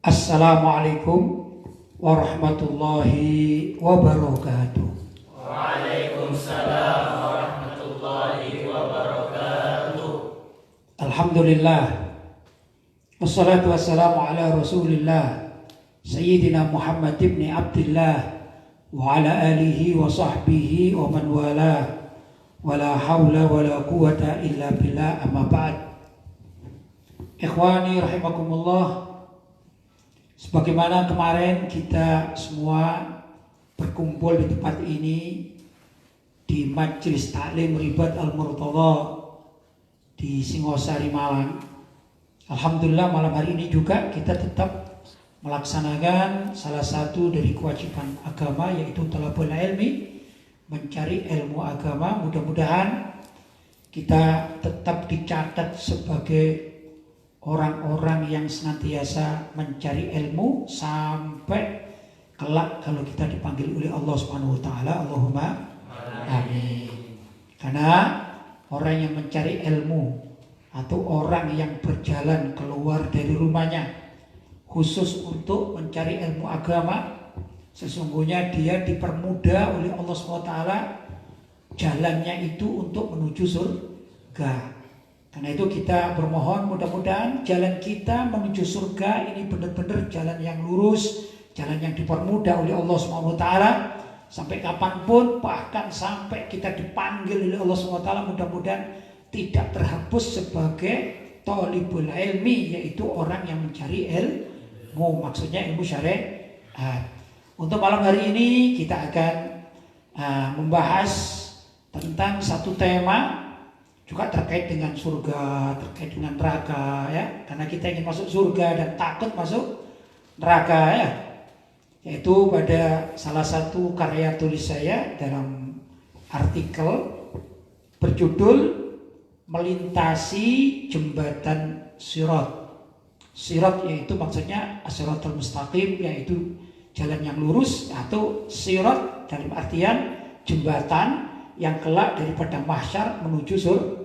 Assalamualaikum warahmatullahi wabarakatuh. Waalaikumsalam warahmatullahi wabarakatuh. Alhamdulillah, wassalatu wassalamu ala rasulillah Sayyidina Muhammad ibn Abdillah wa ala alihi wa sahbihi wa man wala wa la hawla wa la quwata illa billah, amma ba'd. Ikhwani rahimakumullah, sebagaimana kemarin kita semua berkumpul di tempat ini di Majelis Taklim Ribat Al-Murtadha di Singosari, Malang. Alhamdulillah, malam hari ini juga kita tetap melaksanakan salah satu dari kewajiban agama, yaitu talabul ilmi, mencari ilmu agama. Mudah-mudahan kita tetap dicatat sebagai orang-orang yang senantiasa mencari ilmu sampai kelak kalau kita dipanggil oleh Allah Subhanahu wa taala. Allahumma amin. Karena orang yang mencari ilmu atau orang yang berjalan keluar dari rumahnya khusus untuk mencari ilmu agama, sesungguhnya dia dipermudah oleh Allah Subhanahu wa taala jalannya itu untuk menuju surga. Karena itu kita bermohon mudah-mudahan jalan kita menuju surga ini benar-benar jalan yang lurus, jalan yang dipermudah oleh Allah Subhanahu wa taala sampai kapanpun, bahkan sampai kita dipanggil oleh Allah Subhanahu wa taala, mudah-mudahan tidak terhapus sebagai thalibul ilmi, yaitu orang yang mencari ilmu, maksudnya ilmu syariat. Untuk malam hari ini kita akan membahas tentang satu tema juga terkait dengan surga, terkait dengan neraka, ya. Karena kita ingin masuk surga dan takut masuk neraka, ya. Yaitu pada salah satu karya tulis saya dalam artikel berjudul Melintasi Jembatan Sirat. Sirat yaitu maksudnya as-siratal mustaqim, yaitu jalan yang lurus, atau sirat dalam artian jembatan yang kelak daripada mahsyar menuju surga.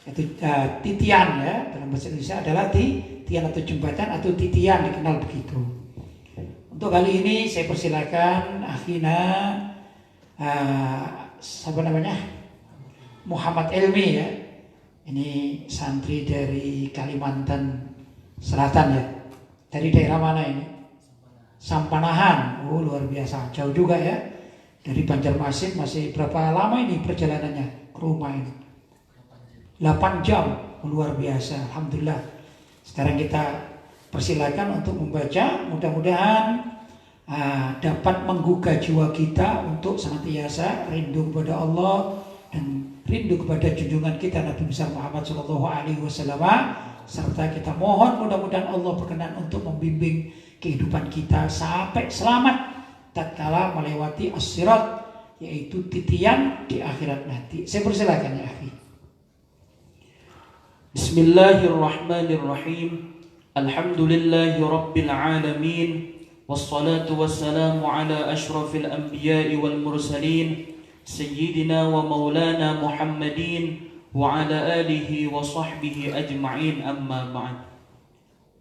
Itu titian, ya, dalam bahasa Indonesia adalah titian atau jembatan atau titian, dikenal begitu. Untuk kali ini saya persilakan akhina siapa namanya? Muhammad Ilmi, ya. Ini santri dari Kalimantan Selatan, ya. Dari daerah mana ini? Sampanahan. Oh, luar biasa, jauh juga, ya. Dari Banjarmasin. Masih berapa lama ini perjalanannya ke rumah ini? 8 jam, luar biasa. Alhamdulillah. Sekarang kita persilakan untuk membaca. Mudah-mudahan dapat menggugah jiwa kita untuk senantiasa rindu kepada Allah dan rindu kepada junjungan kita Nabi besar Muhammad SAW. Serta kita mohon mudah-mudahan Allah berkenan untuk membimbing kehidupan kita sampai selamat tatkala melewati as-sirat, yaitu titian di akhirat nanti. Saya persilakan, ya akhi. Bismillahirrahmanirrahim. Alhamdulillahi rabbil alamin. Wassalatu wassalamu ala ashrafil anbiya'i wal mursalin, sayyidina wa maulana Muhammadin wa ala alihi wa sahbihi ajma'in, amma ba'd.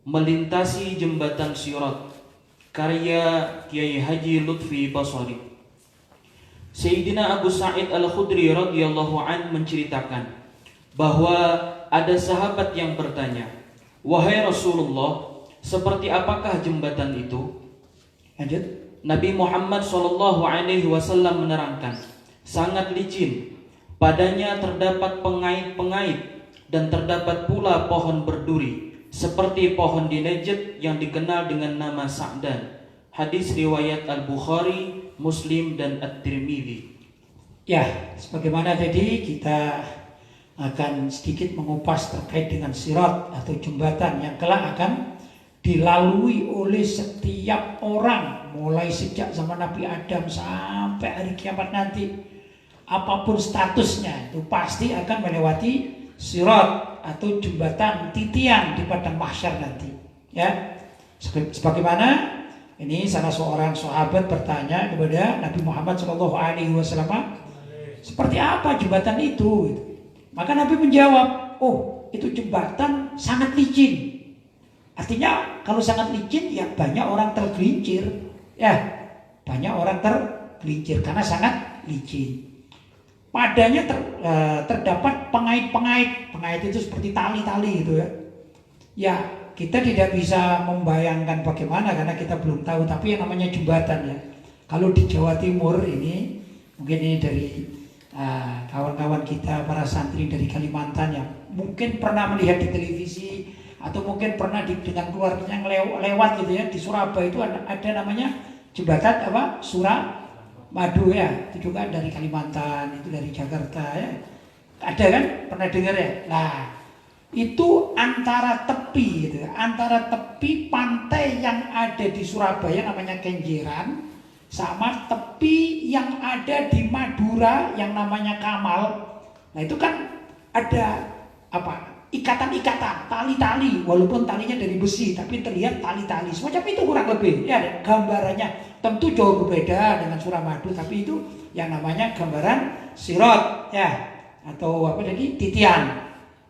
Melintasi Jembatan Sirat, karya Kiai Haji Lutfi Basari. Sayyidina Abu Sa'id Al-Khudri radhiyallahu an menceritakan bahwa ada sahabat yang bertanya, "Wahai Rasulullah, seperti apakah jembatan itu?" Lanjut. Nabi Muhammad SAW menerangkan, "Sangat licin, padanya terdapat pengait-pengait dan terdapat pula pohon berduri seperti pohon di Najd yang dikenal dengan nama Sa'dan." Hadis riwayat Al-Bukhari, Muslim dan At-Tirmidzi. Ya, sebagaimana tadi kita akan sedikit mengupas terkait dengan sirat atau jembatan yang kelak akan dilalui oleh setiap orang mulai sejak zaman Nabi Adam sampai hari kiamat nanti. Apapun statusnya itu pasti akan melewati sirat atau jembatan titian di padang mahsyar nanti, ya. Sebagaimana ini salah seorang sahabat bertanya kepada Nabi Muhammad SAW, seperti apa jembatan itu? Maka Nabi menjawab, oh, itu jembatan sangat licin. Artinya kalau sangat licin ya banyak orang tergelincir. Ya, banyak orang tergelincir karena sangat licin. Padanya terdapat pengait-pengait. Pengait itu seperti tali-tali gitu ya. Ya, kita tidak bisa membayangkan bagaimana karena kita belum tahu. Tapi yang namanya jembatan ya. Kalau di Jawa Timur ini, mungkin ini dari kawan-kawan kita para santri dari Kalimantan yang mungkin pernah melihat di televisi atau mungkin pernah dengan keluarganya lewat gitu ya, di Surabaya itu ada namanya jembatan apa? Suramadu ya, itu juga dari Kalimantan, itu dari Jakarta ya. Ada kan? Pernah dengar ya? Nah, itu antara tepi gitu, antara tepi pantai yang ada di Surabaya namanya Kenjeran sama tepi yang ada di Madura yang namanya Kamal. Nah, itu kan ada apa? Ikatan-ikatan, tali-tali, walaupun talinya dari besi tapi terlihat tali-tali. Semacam itu kurang lebih. Ya, gambarannya tentu jauh berbeda dengan Suramadu, tapi itu yang namanya gambaran sirot ya, atau apa jadi titian.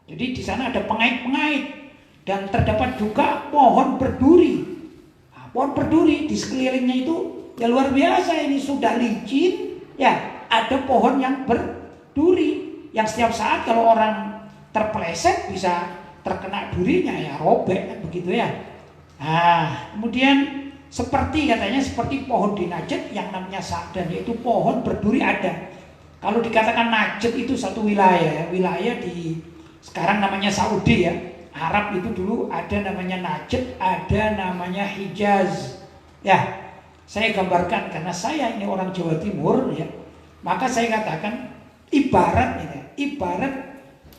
Jadi di sana ada pengait-pengait dan terdapat juga pohon berduri. Nah, pohon berduri di sekelilingnya itu ya luar biasa, ini sudah licin ya, ada pohon yang berduri yang setiap saat kalau orang terpeleset bisa terkena durinya ya, robek kan begitu ya. Nah, kemudian seperti katanya seperti pohon di Najd yang namanya Sa'dan, yaitu pohon berduri ada. Kalau dikatakan Najd itu satu wilayah di sekarang namanya Saudi ya. Arab itu dulu ada namanya Najd, ada namanya Hijaz. Ya, saya gambarkan karena saya ini orang Jawa Timur ya. Maka saya katakan ibarat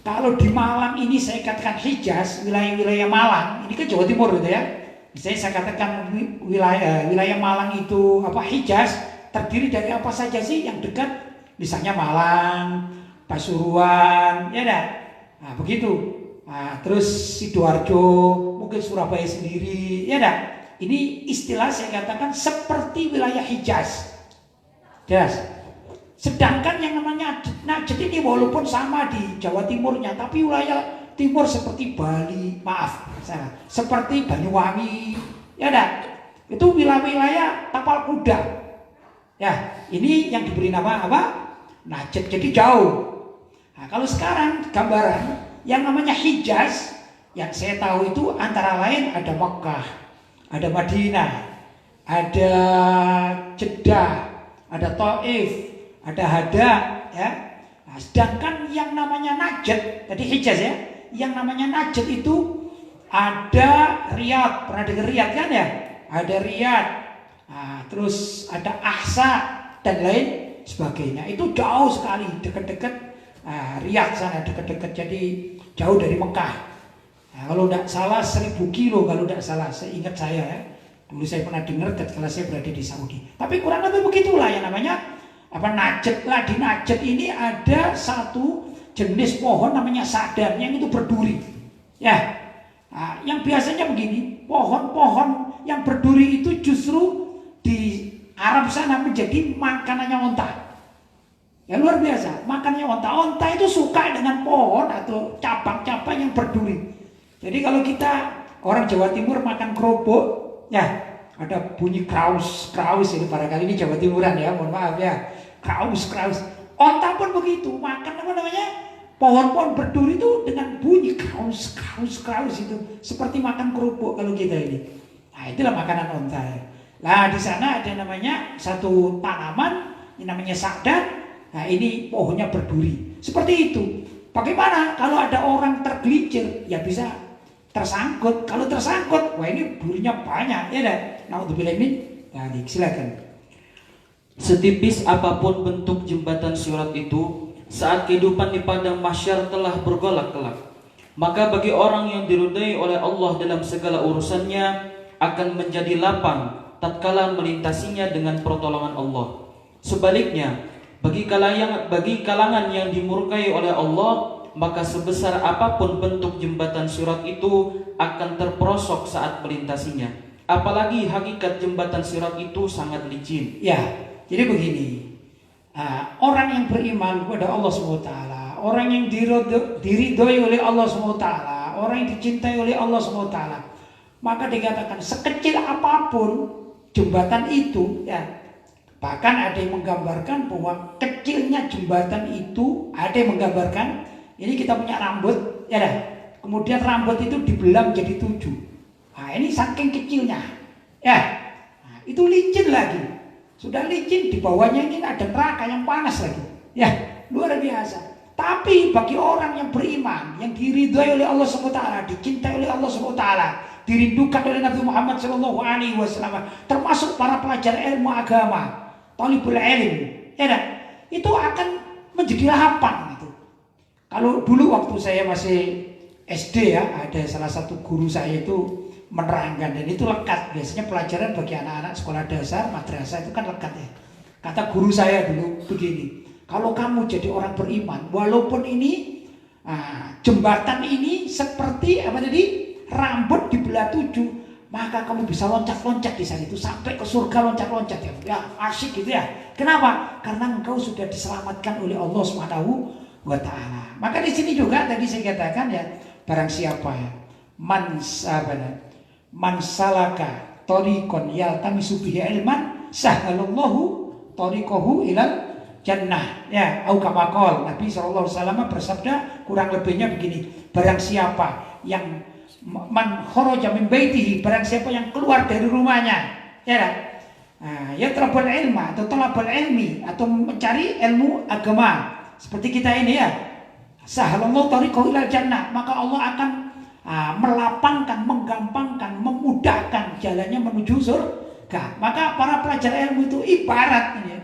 kalau di Malang ini saya katakan Hijaz, wilayah-wilayah Malang, ini kan Jawa Timur gitu ya. Misalnya saya katakan wilayah Malang itu apa Hijaz, terdiri dari apa saja sih yang dekat? Misalnya Malang, Pasuruan, ya dah. Nah, begitu. Nah, terus Sidoarjo, mungkin Surabaya sendiri, ya dah. Ini istilah saya katakan seperti wilayah Hijaz. Jelas. Sedangkan yang namanya Najd ini walaupun sama di Jawa Timurnya, tapi wilayah timur seperti Bali, seperti Banyuwangi, ya dah. Itu wilayah tapal kuda. Ya, ini yang diberi nama apa? Najd. Jadi jauh. Nah, kalau sekarang gambaran yang namanya Hijaz, yang saya tahu itu antara lain ada Mekah, ada Madinah, ada Jeddah, ada Taif, ada Hada, ya. Nah, sedangkan yang namanya Najd, tadi Hijaz ya, yang namanya Najd itu ada Riyadh, pernah dengar Riyadh kan ya? Ada Riyadh, nah, terus ada Ahsa dan lain sebagainya. Itu jauh sekali, dekat-dekat Riyadh sana, dekat-dekat, jadi jauh dari Mekah. Nah, kalau tidak salah 1000 kilo, kalau tidak salah, seingat saya ya. Dulu saya pernah dengar ketika saya berada di Saudi. Tapi kurang lebih begitulah yang namanya apa Najd lah. Di Najd ini ada satu jenis pohon namanya Sa'dan yang itu berduri. Ya, nah, yang biasanya begini, pohon-pohon yang berduri itu justru di Arab sana menjadi makanannya onta. Ya luar biasa, makanannya onta. Onta itu suka dengan pohon atau cabang-cabang yang berduri. Jadi kalau kita orang Jawa Timur makan kerupuk, ya ada bunyi kraus ini barangkali ini Jawa Timuran ya, mohon maaf ya. Kraus. Onta pun begitu, makan apa namanya? Pohon-pohon berduri itu dengan bunyi kraus itu seperti makan kerupuk kalau kita ini. Nah, itulah makanan onta. Nah, di sana ada namanya satu tanaman yang namanya Sa'dan. Nah, ini pohonnya berduri. Seperti itu. Bagaimana kalau ada orang tergelincir? Ya bisa tersangkut. Kalau tersangkut, wah ini durinya banyak, ya dah. Naudzubillah min. Nah, silakan. Setipis apapun bentuk jembatan sirat itu, saat kehidupan di padang mahsyar telah bergolak-gelak, maka bagi orang yang diridai oleh Allah dalam segala urusannya akan menjadi lapang tatkala melintasinya dengan pertolongan Allah. Sebaliknya, bagi kalangan yang dimurkai oleh Allah, maka sebesar apapun bentuk jembatan sirat itu akan terperosok saat melintasinya. Apalagi hakikat jembatan sirat itu sangat licin. Ya, jadi begini, orang yang beriman kepada Allah SWT, orang yang diridhoi oleh Allah SWT, orang yang dicintai oleh Allah SWT, Maka dikatakan sekecil apapun jembatan itu, ya. Bahkan ada yang menggambarkan bahwa kecilnya jembatan itu, ada yang menggambarkan ini kita punya rambut, ya dah. Kemudian rambut itu dibelah menjadi 7. Nah, ini saking kecilnya, ya. Nah, itu licin lagi. Sudah licin, di bawahnya ini ada neraka yang panas lagi. Ya, luar biasa. Tapi bagi orang yang beriman, yang diridhoi oleh Allah SWT, dicintai oleh Allah SWT, dirindukan oleh Nabi Muhammad SAW, termasuk para pelajar ilmu agama, talibul ilm, ya dah, itu akan menjadi lapang gitu. Kalau dulu waktu saya masih SD, ya, ada salah satu guru saya itu menerangkan, dan itu lekat. Biasanya pelajaran bagi anak-anak sekolah dasar, madrasah itu kan lekat, ya. Kata guru saya dulu begini, kalau kamu jadi orang beriman, walaupun ini jembatan ini seperti apa tadi, rambut dibelah 7, maka kamu bisa loncat-loncat di sana itu sampai ke surga, loncat-loncat, ya asik gitu ya. Kenapa? Karena engkau sudah diselamatkan oleh Allah Subhanahu wa Ta'ala. Maka di sini juga tadi saya katakan, ya, barang siapa, ya, man salaka tariqan yaltamisu bihi ilman sahhalallahu tariqahu ilal jannah, ya, au kama qala Nabi SAW bersabda kurang lebihnya begini, barang siapa yang man kharaja min baitihi, barang siapa yang keluar dari rumahnya, ya talabul ilma atau talabul ilmi, atau mencari ilmu agama seperti kita ini, ya, sahhalallahu tariqahu ilal jannah, maka Allah akan melapangkan, menggampangkan, memudahkan jalannya menuju surga. Maka para pelajar ilmu itu ibarat ini, ya.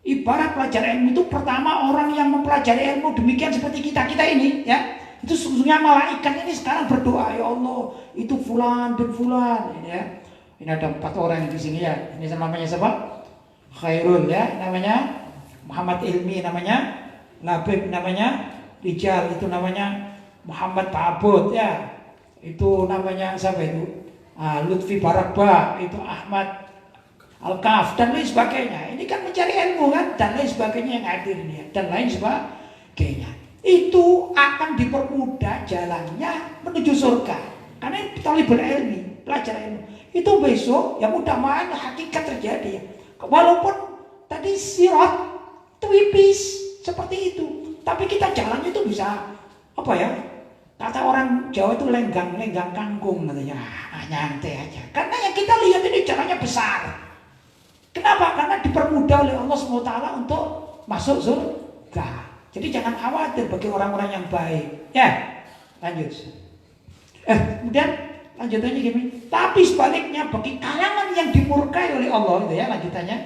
Ibarat pelajar ilmu itu pertama orang yang mempelajari ilmu demikian seperti kita ini, ya. Itu sesungguhnya malaikat ini sekarang berdoa, ya Allah, itu fulan bin fulan, ini, ya. Ini ada 4 orang di sini, ya. Ini namanya siapa? Khairul, ya, namanya Muhammad Ilmi, namanya Labib, namanya Rijal, itu namanya Muhammad Pa'abud, ya. Itu namanya siapa itu? Lutfi Barakba, itu Ahmad Al-Kaf, dan lain sebagainya. Ini kan mencari ilmu kan, dan lain sebagainya yang hadir ini, ya, dan lain sebagainya. Itu akan dipermudah jalannya menuju surga. Karena talibul ilmi, pelajar ilmu, itu besok ya mudah-mudahan hakikat terjadi, ya. Walaupun tadi sirat tipis seperti itu, tapi kita jalannya itu bisa apa, ya? Kata orang Jawa itu lenggang kangkung katanya, nyantai aja. Karena yang kita lihat ini jalannya besar. Kenapa? Karena dipermudah oleh Allah SWT untuk masuk surga. Jadi jangan khawatir bagi orang-orang yang baik. Ya, lanjut. Kemudian lanjutannya gini. Tapi sebaliknya bagi kalangan yang dimurkai oleh Allah, itu ya lanjutannya.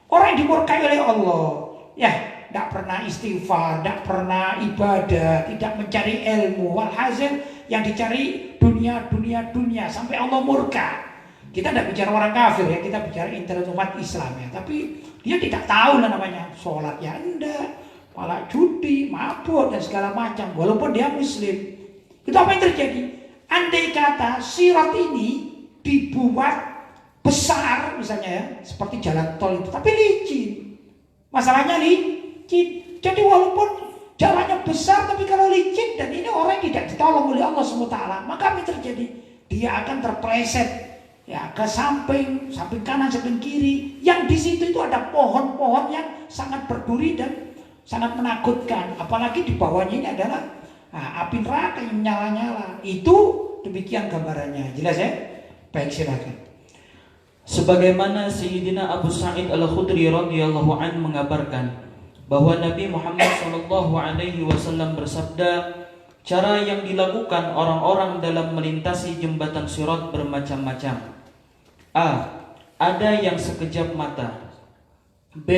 Orang yang dimurkai oleh Allah, ya, tidak pernah istighfar, tidak pernah ibadah, tidak mencari ilmu, walhasil yang dicari dunia sampai Allah murka. Kita tidak bicara orang kafir, ya, kita bicara internet umat Islam, ya. Tapi dia tidak tahu lah namanya sholat, ya enggak, malah judi, mabuk dan segala macam, walaupun dia muslim. Itu apa yang terjadi? Andai kata sirat ini dibuat besar misalnya, ya, seperti jalan tol itu, tapi licin. Masalahnya licin. Jadi walaupun jalannya besar, tapi kalau licin dan ini orang yang tidak ditolong oleh Allah SWT, maka apa yang terjadi? Dia akan terpleset, ya, ke samping kanan, samping kiri. Yang di situ itu ada pohon-pohon yang sangat berduri dan sangat menakutkan. Apalagi di bawahnya ini adalah api neraka yang menyala-nyala. Itu demikian gambarannya. Jelas, ya? Baik, silakan. Sebagaimana Sayyidina Abu Sa'id Al-Khudri radhiyallahu an mengabarkan bahwa Nabi Muhammad SAW bersabda, cara yang dilakukan orang-orang dalam melintasi jembatan Sirat bermacam-macam. A. Ada yang sekejap mata. B.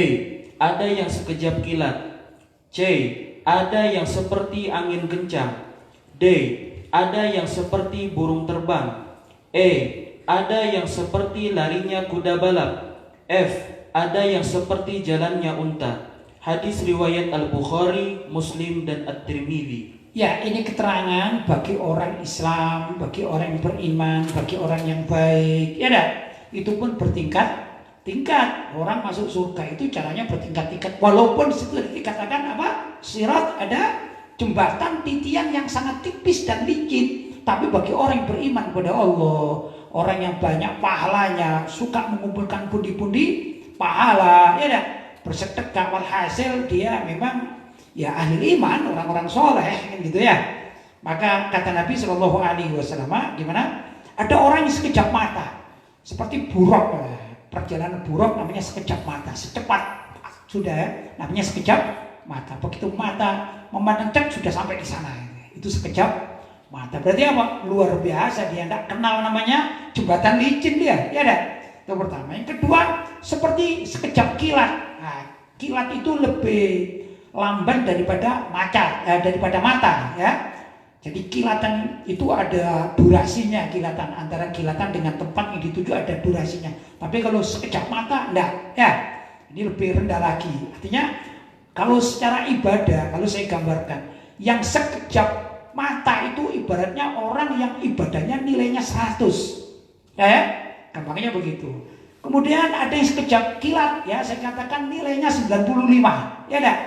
Ada yang sekejap kilat. C. Ada yang seperti angin kencang. D. Ada yang seperti burung terbang. E. Ada yang seperti larinya kuda balap. F. Ada yang seperti jalannya unta. Hadis riwayat Al-Bukhari, Muslim, dan At-Tirmidzi. Ya, ini keterangan bagi orang Islam, bagi orang yang beriman, bagi orang yang baik. Ya dah, itu pun bertingkat-tingkat. Orang masuk surga itu caranya bertingkat-tingkat. Walaupun situ dikatakan apa? Sirat, ada jembatan titian yang sangat tipis dan licin. Tapi bagi orang yang beriman kepada Allah, orang yang banyak pahalanya, suka mengumpulkan pundi-pundi pahala, ya dah, bersedekah, walhasil dia memang ya ahli iman, orang-orang soleh, kan gitu ya. Maka kata Nabi Shallallahu Alaihi Wasallam, gimana? Ada orang yang sekejap mata, seperti buruk, perjalanan buruk namanya sekejap mata, secepat sudah ya, namanya sekejap mata. Begitu mata memandang cek sudah sampai di sana, itu sekejap mata. Berarti apa? Luar biasa, dia tidak kenal namanya jembatan licin dia, ya dah. Itu pertama. Yang kedua, seperti sekejap kilat. Nah, kilat itu lebih lamban daripada mata, ya. Jadi kilatan itu ada durasinya, kilatan antara kilatan dengan tempat yang dituju ada durasinya. Tapi kalau sekejap mata, enggak, ya. Ini lebih rendah lagi. Artinya kalau secara ibadah, kalau saya gambarkan, yang sekejap mata itu ibaratnya orang yang ibadahnya nilainya 100. Gampangnya begitu. Kemudian ada yang sekejap kilat, ya saya katakan nilainya 95, ya dah,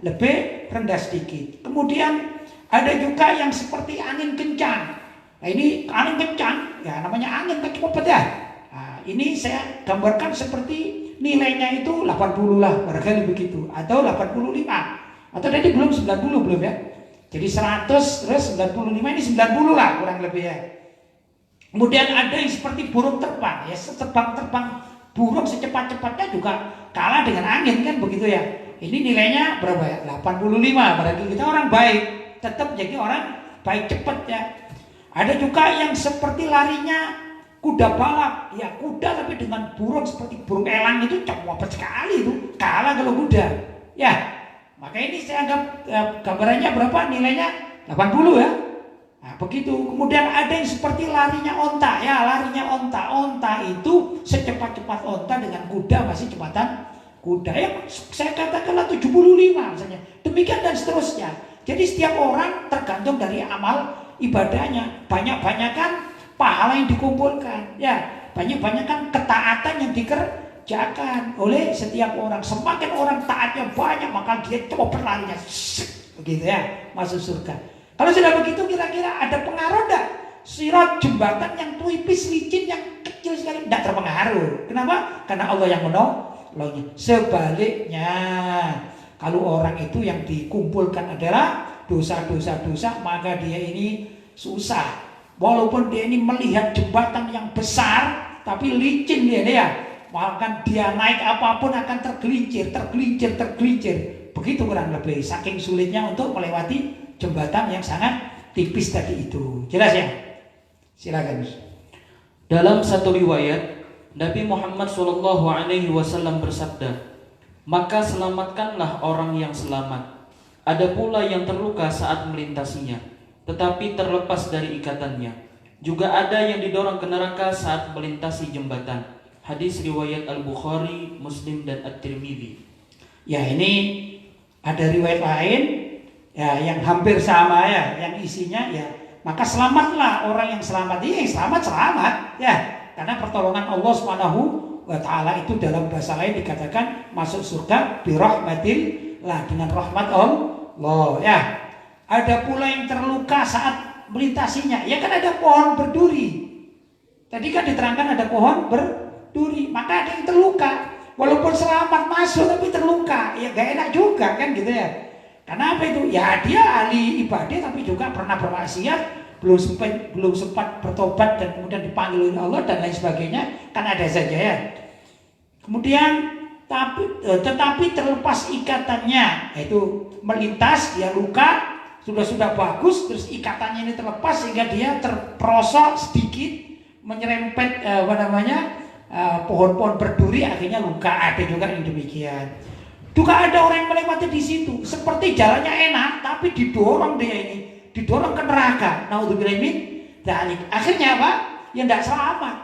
lebih rendah sedikit. Kemudian ada juga yang seperti angin kencang. Nah ini angin kencang, ya namanya angin kecepatan ya. Nah, ini saya gambarkan seperti nilainya itu 80 lah, barangkali begitu, atau 85, atau tadi belum 90 belum ya. Jadi 100 terus 95, ini 90 lah kurang lebih ya. Kemudian ada yang seperti burung terbang, ya terbang burung secepat-cepatnya juga kalah dengan angin kan begitu ya. Ini nilainya berapa ya? 85. Berarti kita orang baik, tetap jadi orang baik cepat ya. Ada juga yang seperti larinya kuda balap, ya kuda tapi dengan burung seperti burung elang itu cepat sekali itu, kalah kalau kuda. Ya. Maka ini saya anggap gambarannya berapa? Nilainya 80 ya. Nah, begitu. Kemudian ada yang seperti larinya onta, ya larinya onta. Onta itu secepat-cepat onta dengan kuda masih cepatan kuda. Ya saya katakanlah 75 misalnya. Demikian dan seterusnya. Jadi setiap orang tergantung dari amal ibadahnya. Banyak-banyakan pahala yang dikumpulkan. Ya, banyak-banyakan ketaatan yang dikerjakan oleh setiap orang. Semakin orang taatnya banyak, maka dia coba berlarinya begitu ya, masuk surga. Kalau sudah begitu kira-kira ada pengaruh enggak? Sirat jembatan yang tipis licin yang kecil sekali tidak terpengaruh. Kenapa? Karena Allah yang menolongnya. Sebaliknya, kalau orang itu yang dikumpulkan adalah dosa-dosa, maka dia ini susah. Walaupun dia ini melihat jembatan yang besar, tapi licin dia. Maka dia naik apapun akan tergelincir. Begitu kurang lebih, saking sulitnya untuk melewati jembatan yang sangat tipis tadi itu. Jelas ya? Silakan. Dalam satu riwayat, Nabi Muhammad SAW bersabda, "Maka selamatkanlah orang yang selamat. Ada pula yang terluka saat melintasinya, tetapi terlepas dari ikatannya. Juga ada yang didorong ke neraka saat melintasi jembatan." Hadis riwayat Al-Bukhari, Muslim dan At-Tirmidzi. Ya, ini ada riwayat lain ya yang hampir sama ya, yang isinya ya, maka selamatlah orang yang selamat. Yang selamat ya, karena pertolongan Allah Subhanahu wa taala itu dalam bahasa lain dikatakan masuk surga bi rahmatillah, dengan rahmat Allah ya. Ada pula yang terluka saat melintasinya. Ya kan ada pohon berduri. Tadi kan diterangkan ada pohon berduri, maka ada yang terluka. Walaupun selamat masuk tapi terluka, ya gak enak juga kan gitu ya. Kenapa itu? Ya dia ahli ibadah tapi juga pernah bermaksiat, belum sempat bertobat dan kemudian dipanggil oleh Allah dan lain sebagainya, kan ada saja ya. Kemudian tetapi terlepas ikatannya, yaitu melintas dia luka, sudah bagus, terus ikatannya ini terlepas sehingga dia terperosok sedikit menyerempet pohon-pohon berduri, akhirnya luka. Ada juga yang demikian. Juga ada orang yang melewati di situ, seperti jalannya enak, tapi didorong ke neraka. Naudzubillah min dzalik. Akhirnya apa? Ya tidak selamat.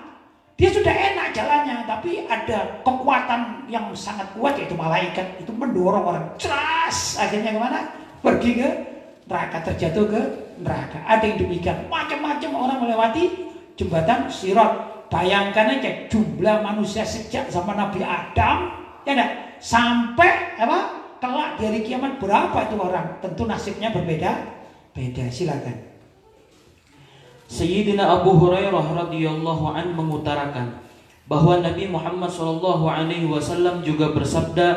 Dia sudah enak jalannya, tapi ada kekuatan yang sangat kuat, yaitu malaikat itu mendorong orang. Ceras. Akhirnya kemana? Pergi ke neraka, terjatuh ke neraka. Ada yang demikian. Macam-macam orang melewati jembatan Sirat. Bayangkan aja jumlah manusia sejak zaman Nabi Adam, ya enggak? Sampai kelak di hari kiamat berapa itu orang? Tentu nasibnya berbeda. Silakan. Sayyidina Abu Hurairah radhiyallahu an mengutarakan bahwa Nabi Muhammad SAW juga bersabda,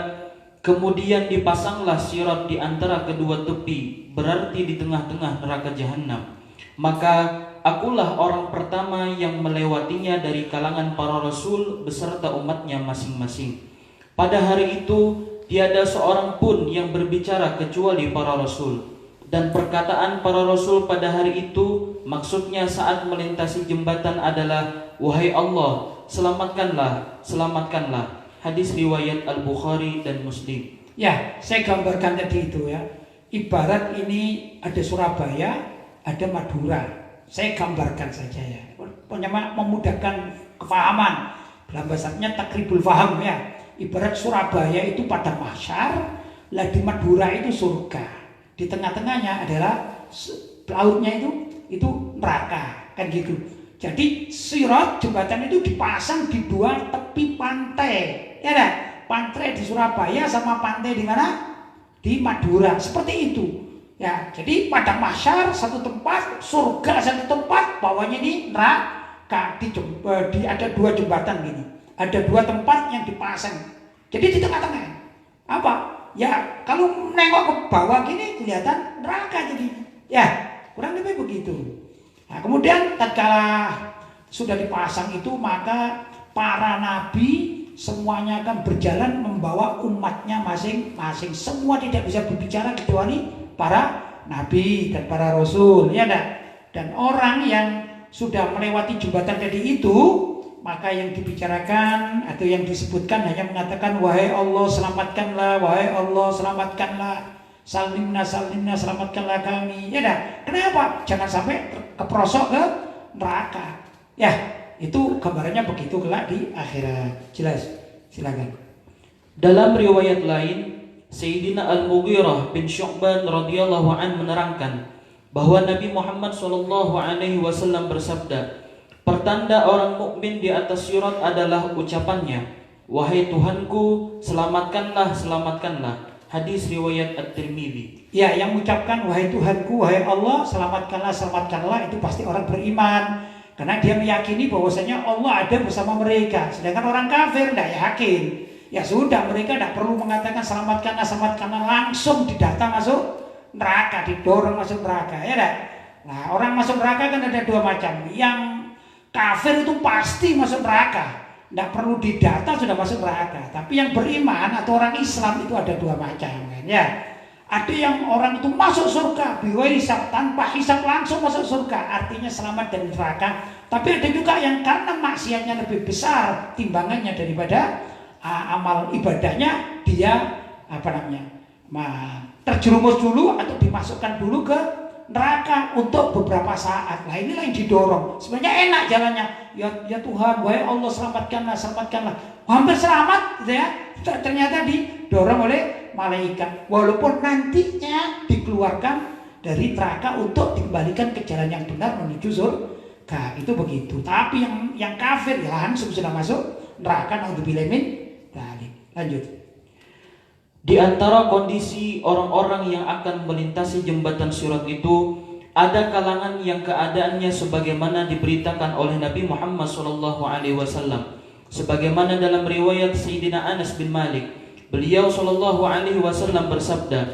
kemudian dipasanglah sirat di antara kedua tepi, berarti di tengah-tengah neraka jahanam. Maka akulah orang pertama yang melewatinya dari kalangan para rasul beserta umatnya masing-masing. Pada hari itu tiada seorang pun yang berbicara kecuali para rasul. Dan perkataan para rasul pada hari itu maksudnya saat melintasi jembatan adalah, wahai Allah, selamatkanlah, selamatkanlah. Hadis riwayat Al-Bukhari dan Muslim. Ya, saya gambarkan tadi itu ya. Ibarat ini ada Surabaya, ada Madura. Saya gambarkan saja ya. Pokoknya memudahkan kefahaman. Dalam bahasanya takribul faham ya. Ibarat Surabaya itu padang mahsyar, lah di Madura itu surga. Di tengah-tengahnya adalah lautnya itu neraka, kan gitu. Jadi sirat jembatan itu dipasang di dua tepi pantai, ya dah. Pantai di Surabaya sama pantai di mana? Di Madura, seperti itu. Ya, jadi padang mahsyar satu tempat, surga satu tempat, bawahnya ini neraka. Ada dua jembatan gini, ada dua tempat yang dipasang. Jadi di tengah-tengah apa? Ya, kalau nengok ke bawah gini kelihatan neraka jadi. Ya, kurang lebih begitu. Nah, kemudian tatkala sudah dipasang itu, maka para nabi semuanya akan berjalan membawa umatnya masing-masing. Semua tidak bisa berbicara kecuali para nabi dan para rasul, ya enggak? Dan orang yang sudah melewati jembatan tadi itu, maka yang dibicarakan atau yang disebutkan hanya mengatakan, wahai Allah selamatkanlah, wahai Allah selamatkanlah, salimna salimna, selamatkanlah kami. Ya dah. Kenapa? Jangan sampai keprosok ke neraka. Ya, itu gambarannya begitu kelak di akhirat. Jelas? Silakan. Dalam riwayat lain, Sayyidina Al-Mughirah bin Syu'ban radhiyallahu an menerangkan bahwa Nabi Muhammad SAW bersabda, pertanda orang mukmin di atas sirat adalah ucapannya, wahai Tuhanku, selamatkanlah, selamatkanlah. Hadis riwayat At-Tirmidzi. Ya, yang mengucapkan wahai Tuhanku, wahai Allah, selamatkanlah, selamatkanlah, itu pasti orang beriman. Karena dia meyakini bahwasanya Allah ada bersama mereka. Sedangkan orang kafir tidak yakin. Ya sudah, mereka tidak perlu mengatakan selamatkanlah, selamatkanlah, langsung didata masuk neraka, didorong masuk neraka. Ya dah. Nah, orang masuk neraka kan ada dua macam. Yang kafir itu pasti masuk neraka, tidak perlu didata sudah masuk neraka. Tapi yang beriman atau orang Islam itu ada dua macam kan ya. Ada yang orang itu masuk surga biwai hisab, tanpa hisab langsung masuk surga, artinya selamat dari neraka. Tapi ada juga yang karena maksiatnya lebih besar timbangannya daripada amal ibadahnya, dia terjerumus dulu atau dimasukkan dulu ke neraka untuk beberapa saat. Nah, inilah yang didorong. Sebenarnya enak jalannya. Ya Tuhan, wahai Allah selamatkanlah, selamatkanlah. Hampir selamat gitu ya. Ternyata didorong oleh malaikat. Walaupun nantinya dikeluarkan dari neraka untuk dikembalikan ke jalan yang benar menuju surga. Itu begitu. Tapi yang kafir ya langsung sudah masuk neraka. Naudzubillah min dzalik. Lanjut. Di antara kondisi orang-orang yang akan melintasi jembatan sirat itu, ada kalangan yang keadaannya sebagaimana diberitakan oleh Nabi Muhammad SAW. Sebagaimana dalam riwayat Sayyidina Anas bin Malik, beliau SAW bersabda,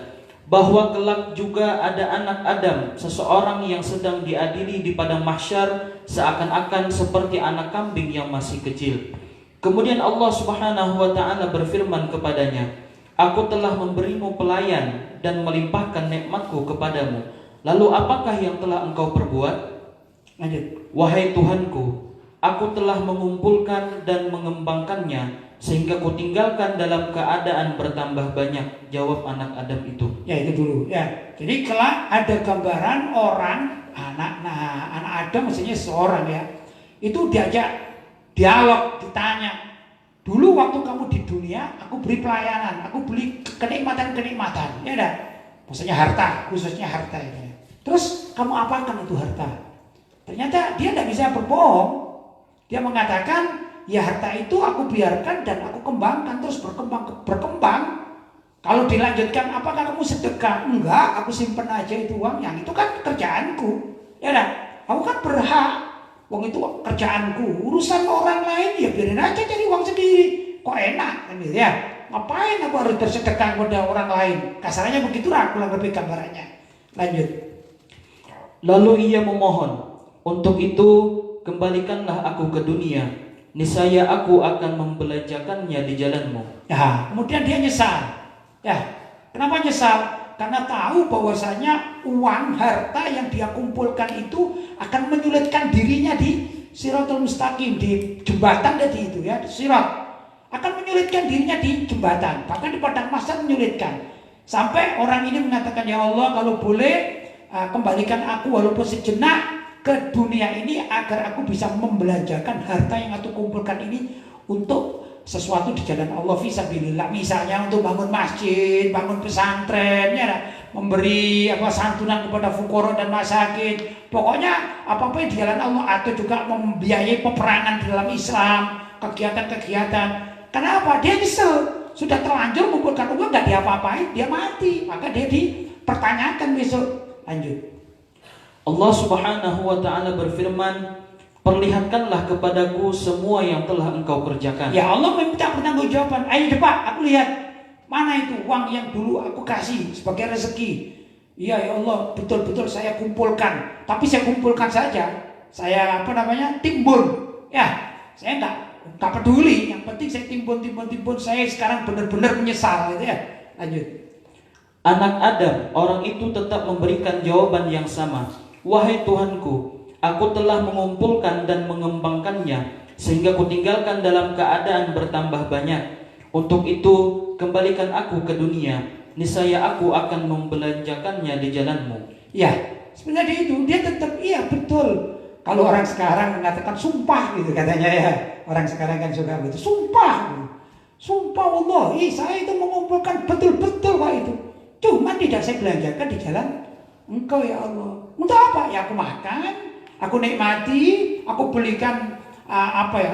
bahwa kelak juga ada anak Adam, seseorang yang sedang diadili di padang mahsyar seakan-akan seperti anak kambing yang masih kecil. Kemudian Allah Subhanahu wa taala berfirman kepadanya, aku telah memberimu pelayan dan melimpahkan nikmatku kepadamu. Lalu apakah yang telah engkau perbuat? Lanjut. Wahai Tuhanku, aku telah mengumpulkan dan mengembangkannya sehingga kutinggalkan dalam keadaan bertambah banyak. Jawab anak Adam itu. Ya itu dulu. Ya. Jadi kelak ada gambaran orang anak Adam, maksudnya seorang ya. Itu diajak dialog, ditanya. Dulu waktu kamu di dunia, aku beri pelayanan, aku beri kenikmatan-kenikmatan, ya dah. Maksudnya harta, khususnya harta ini. Terus kamu apakan itu harta? Ternyata dia tidak bisa berbohong. Dia mengatakan, ya harta itu aku biarkan dan aku kembangkan terus berkembang. Kalau dilanjutkan, apakah kamu sedekah? Enggak, aku simpen aja itu uang. Yang itu kan kerjaanku, ya dah. Aku kan berhak. Wong itu kerjaanku, urusan orang lain ya biarin aja cari uang sendiri. Kok enak kan gitu ya? Ngapain aku harus bersedekah kepada orang lain? Kasarnya begitu aku lebih gambarannya. Lanjut. Lalu ia memohon, untuk itu kembalikanlah aku ke dunia, niscaya aku akan membelanjakannya di jalanmu. Ya, kemudian dia nyesal. Ya, kenapa nyesal? Karena tahu bahwasanya uang, harta yang dia kumpulkan itu akan menyulitkan dirinya di Shiratal Mustaqim, di jembatan tadi itu ya, di Sirat. Akan menyulitkan dirinya di jembatan, bahkan di padang mahsyar menyulitkan. Sampai orang ini mengatakan, ya Allah kalau boleh kembalikan aku walaupun sejenak ke dunia ini agar aku bisa membelanjakan harta yang aku kumpulkan ini untuk sesuatu di jalan Allah fisabilillah, misalnya untuk bangun masjid, bangun pesantren, ya, memberi santunan kepada fuqara dan masakin, pokoknya apa-apa yang di jalan Allah, atau juga membiayai peperangan di dalam Islam, kegiatan-kegiatan. Kenapa? Dia nyesel, sudah terlanjur mengumpulkan uang nggak diapa-apain, dia mati, maka dia dipertanyakan besok. Lanjut. Allah Subhanahu wa taala berfirman, perlihatkanlah kepadaku semua yang telah engkau kerjakan. Ya Allah meminta pertanggungjawaban. Ayo cepat, aku lihat mana itu uang yang dulu aku kasih sebagai rezeki. Iya ya Allah, betul-betul saya kumpulkan. Tapi saya kumpulkan saja. Saya timbun. Ya, saya nggak peduli. Yang penting saya timbun. Saya sekarang benar-benar menyesal, gitu ya. Lanjut. Anak Adam, orang itu tetap memberikan jawaban yang sama. Wahai Tuhanku, aku telah mengumpulkan dan mengembangkannya sehingga kutinggalkan dalam keadaan bertambah banyak. Untuk itu kembalikan aku ke dunia, niscaya aku akan membelanjakannya di jalanmu. Ya, sebenarnya itu dia tetap iya betul. Kalau orang sekarang mengatakan sumpah gitu katanya ya, orang sekarang kan suka begitu, sumpah, sumpah Allah, saya itu mengumpulkan betul-betul Pak itu. Cuma tidak saya belanjakan di jalan Engkau ya Allah. Untuk apa? Ya aku makan, aku nikmati, aku belikan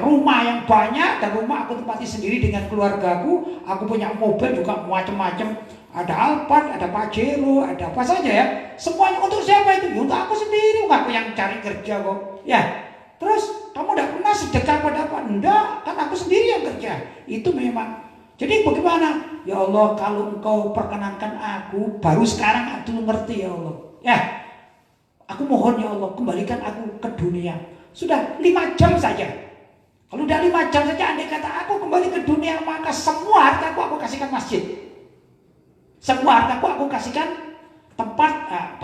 rumah yang banyak, dan rumah aku tempati sendiri dengan keluargaku. Aku punya mobil juga macam-macam, ada Alphard, ada Pajero, ada apa saja ya. Semuanya untuk siapa itu? Ya untuk aku sendiri, aku yang cari kerja kok. Ya. Terus kamu tidak pernah sedekah pada apa? Enggak, kan aku sendiri yang kerja. Itu memang. Jadi bagaimana? Ya Allah, kalau engkau perkenankan aku, baru sekarang aku ngerti ya Allah. Ya, aku mohon ya Allah, kembalikan aku ke dunia. Sudah 5 jam saja. Kalau udah 5 jam saja, andai kata aku kembali ke dunia, maka semua hartaku aku kasihkan masjid. Semua hartaku aku kasihkan tempat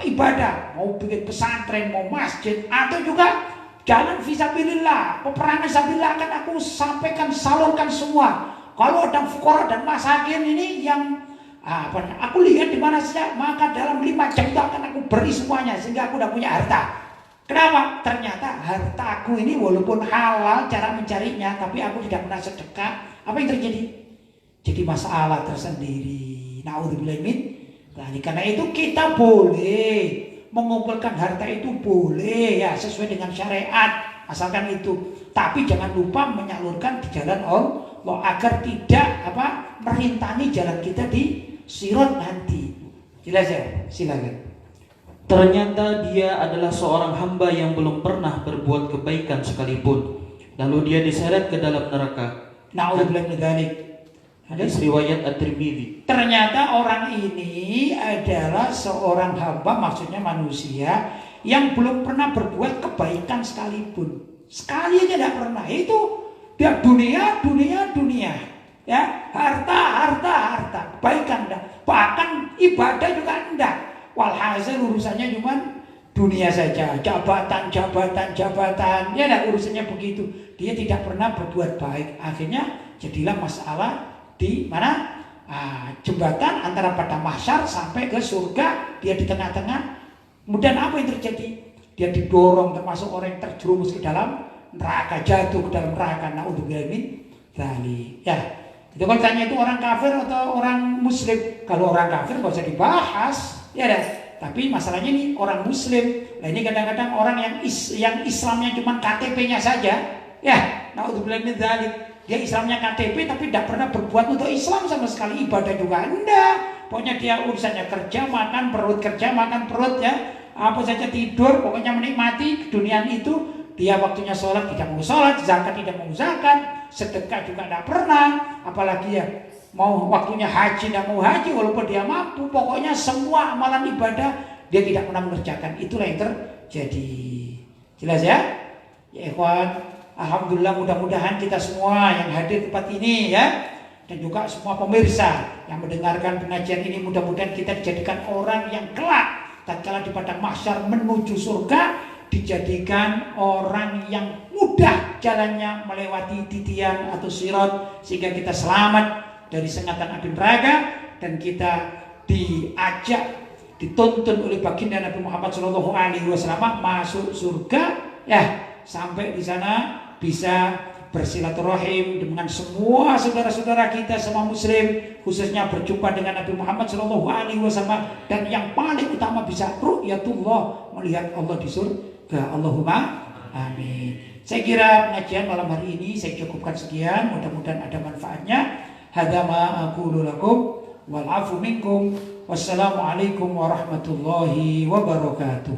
ibadah. Mau bikin pesantren, mau masjid, atau juga jalan fisabilillah, peperangan fisabilillah akan aku sampaikan, salurkan semua. Kalau ada fuqara dan masakin ini yang aku lihat di mana saja, maka dalam 5 jam itu akan aku beri semuanya sehingga aku udah punya harta. Kenapa? Ternyata hartaku ini walaupun halal cara mencarinya, tapi aku tidak pernah sedekah. Apa yang terjadi? Jadi masalah tersendiri. Naudzubillah min dzalik. Karena itu kita boleh mengumpulkan harta, itu boleh ya sesuai dengan syariat, asalkan itu. Tapi jangan lupa menyalurkan di jalan Allah agar tidak merintangi jalan kita di Sirat nanti. Jelas ya? Silakan. Ternyata dia adalah seorang hamba yang belum pernah berbuat kebaikan sekalipun. Lalu dia diseret ke dalam neraka. Na'udzubillah min dzalik. Hadis riwayat At-Tirmidzi. Ternyata orang ini adalah seorang hamba, maksudnya manusia yang belum pernah berbuat kebaikan sekalipun. Sekali aja tidak pernah. Itu dia dunia. Ya, harta, kebaikan enggak. Bahkan ibadah juga enggak. Walhasil urusannya cuma dunia saja, jabatan. Ya enggak, urusannya begitu. Dia tidak pernah berbuat baik. Akhirnya jadilah masalah di mana? Jembatan antara pada mahsyar sampai ke surga, dia di tengah-tengah. Kemudian apa yang terjadi? Dia didorong, termasuk orang yang terjerumus ke dalam neraka, jatuh ke dalam neraka. Naudzubillah min dzalik. Ya. Itu kalau tanya itu orang kafir atau orang muslim. Kalau orang kafir nggak usah dibahas, ya dah. Tapi masalahnya ini orang muslim. Nah ini kadang-kadang orang yang Islamnya cuma KTP-nya saja. Ya, naudzubillah min dzalik. Dia Islamnya KTP tapi tidak pernah berbuat untuk Islam sama sekali, ibadah juga enggak. Pokoknya dia urusannya kerja makan perut ya. apa saja tidur, pokoknya menikmati keduniaan itu. Dia waktunya sholat tidak mau sholat, zakat tidak mau zakat, sedekah juga tidak pernah, apalagi ya mau waktunya haji tidak mau haji walaupun dia mampu. Pokoknya semua amalan ibadah dia tidak pernah mengerjakan. Itulah yang terjadi. Jelas ya? Ya ikhwan, alhamdulillah, mudah-mudahan kita semua yang hadir tempat ini ya, dan juga semua pemirsa yang mendengarkan pengajian ini, mudah-mudahan kita dijadikan orang yang kelak tatkala di padang mahsyar menuju surga dijadikan orang yang mudah jalannya melewati titian atau sirat, sehingga kita selamat dari sengatan api neraka dan kita diajak, dituntun oleh baginda Nabi Muhammad SAW masuk surga ya, sampai di sana bisa bersilaturahim dengan semua saudara-saudara kita, semua muslim, khususnya berjumpa dengan Nabi Muhammad SAW, dan yang paling utama bisa ru'yatullah, melihat Allah di surga. Allahumma amin. Saya kira pengajian malam hari ini saya cukupkan sekian, mudah-mudahan ada manfaatnya. Hadza ma aqulu lakum wal 'afu minkum. Wassalamualaikum warahmatullahi wabarakatuh.